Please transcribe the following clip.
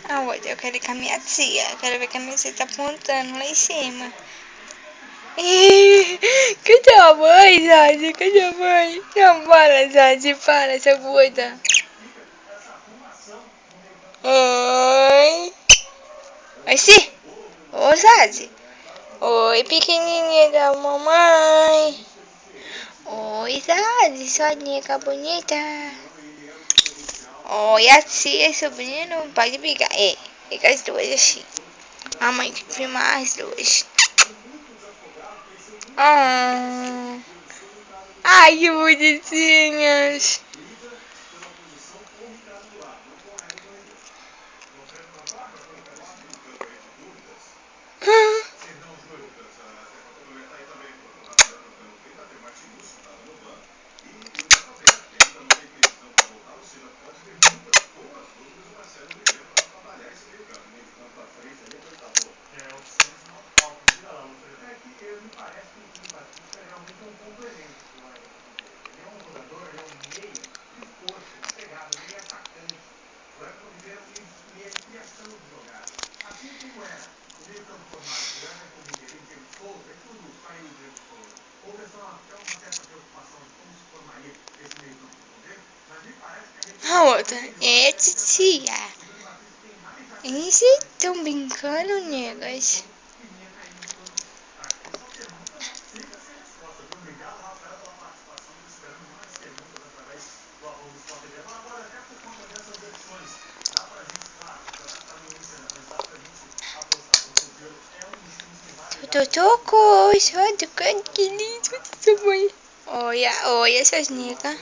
Ah, hoje eu quero ir com a minha tia. Eu quero ver que a minha tia tá apontando lá em cima. Cadê a mãe, Jade? Cadê a mãe? Não, para, Jade, para, essa gorda. Oi. Oi, sim. Ô, Jade. Oi, pequenininha da mamãe. Oi, Jade, sua nega bonita. Oi, a tia e sobrinho não pode brigar. Fica as duas assim. A mãe tem que filmar as duas. Ah. Ai, que bonitinhas. A outra é titia. Eles estão brincando, negas. Totocos, olha que lindo essa mãe. Olha, essas negas.